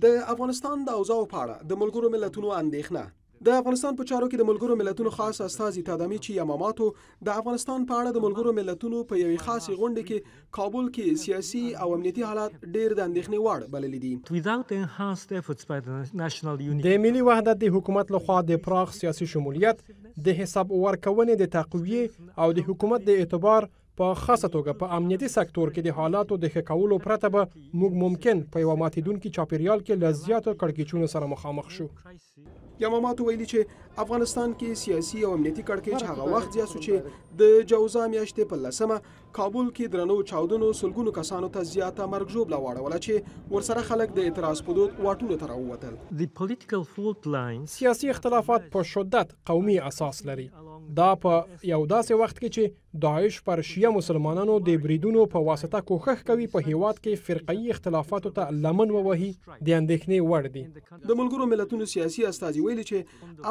د افغانستان د اوضاع په اړه د ملګرو ملتونو اندېښنه. د افغانستان په چارو کې د ملګرو ملتونو خاص استازي تادامیچی یاماماتو د افغانستان په اړه د ملګرو ملتونو په یوې خاصې غونډه کې کابل کې سیاسي او امنیتي حالات ډېر د اندېښنې وړ بللي دي. د ملي وحدت د حکومت لخوا د پراخ سیاسي شمولیت د حساب ورکونې د تقویه او د حکومت د اعتبار په خاصه توګه په امنیتي سکتور کې د حالاتو د ښه کولو پرته به موږ ممکن په یوه ماتېدونکي چاپیریال کې له زیاتو کړکېچونو سره مخامخ شو. یاماماتو ویلي چې افغانستان کې سیاسي او امنیتي کړکېچ هغه وخت زیات شو چې د جوزا میاشتې په 10 کابل کې درنو چاودنو سلګونو کسانو ته زیاته مرګ ژوبله واړوله چې ورسره خلک د اعتراض په دود واټونو ته راووتل. سیاسي اختلافات په شدت قومي اساس لري. دا په یو داسې وخت کې چې داعش پر شیعه مسلمانانو د بریدونو په واسطه کوښښ کوي په هیواد کې فرقه‌ایي اختلافاتو ته لمن ووهي د اندېښنې وړ دي. د ملګرو ملتونو سیاسي استازي ویلي چې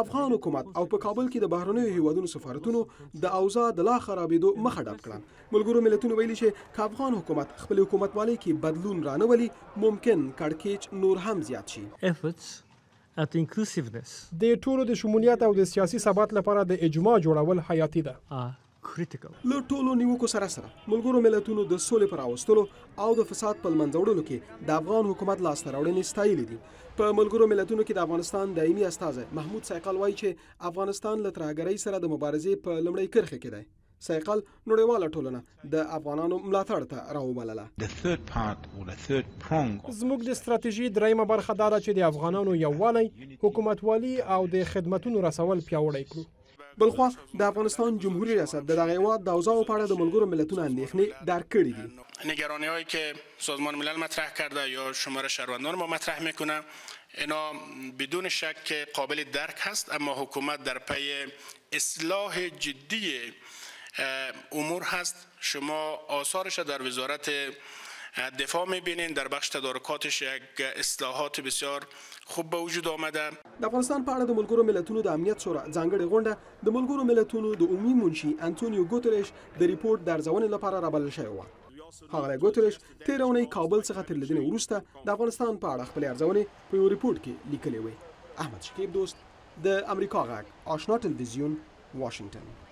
افغان حکومت او په کابل کې د بهرنیو هیوادونو سفارتونو د اوضاع د لا خرابېدو مخه ډپ کړه. ملګرو ملتونو ویلي چې که افغان حکومت خپل حکومتوالۍ کې بدلون رانولي ممکن کړکېچ نور هم زیات شي. د ټولو د شمولیت او د سیاسي ثبات لپاره د اجماع جوړول حیاتي ده. له ټولو نیوکو سره ملګرو ملتونو د سولې پر راوستلو او د فساد په له منځه وړلو کې د افغان حکومت لاسته راوړنې ستایلې دي. په ملګرو ملتونو کې د افغانستان دایمي استازی محمود سایقل وایي چې افغانستان له ترهګرۍ سره د مبارزې په لومړۍ کرښه کې دی. سایقل نړیواله ټولنه د افغانانو ملاتړ ته راوبلله. زموږ د ستراتیژي دریمه برخه دا ده چې د افغانانو یووالی، حکومتوالي او د خدمتونو رسول پیاوړی کړو. بلخوا د افغانستان جمهوری ریاست د دغه هیواد د اوضاع په اړه د ملګرو ملتونو اندېښنې درک کړي دي. نگرانی‌هایی که سازمان ملل مطرح کرده یا شمار شهروندان ما مطرح میکنه اینا بدون شک قابل درک هست، اما حکومت در پی اصلاح جدی امور هست. شما آثارش در وزارت دفاع میبینین، در بخش تدارکاتش یک اصلاحات بسیار خوب به وجود آمده. د افغانستان په اړه د ملګرو ملتونو د امنیت شورا ځانګړې غونډه د ملګرو ملتونو د عمومي منشي انټونیو ګوتریش د ریپورت د ارزونې لپاره رابلل شوی و. ښاغلی ګوتریش تېره اونۍ کابل څخه تر لیدنې وروسته د افغانستان په اړه خپلې ارزونې په یو ریپورت کې لیکلې وې. احمد شکیب دوست، د امریکا غږ، آشنا تلویزیون، واشنگټن.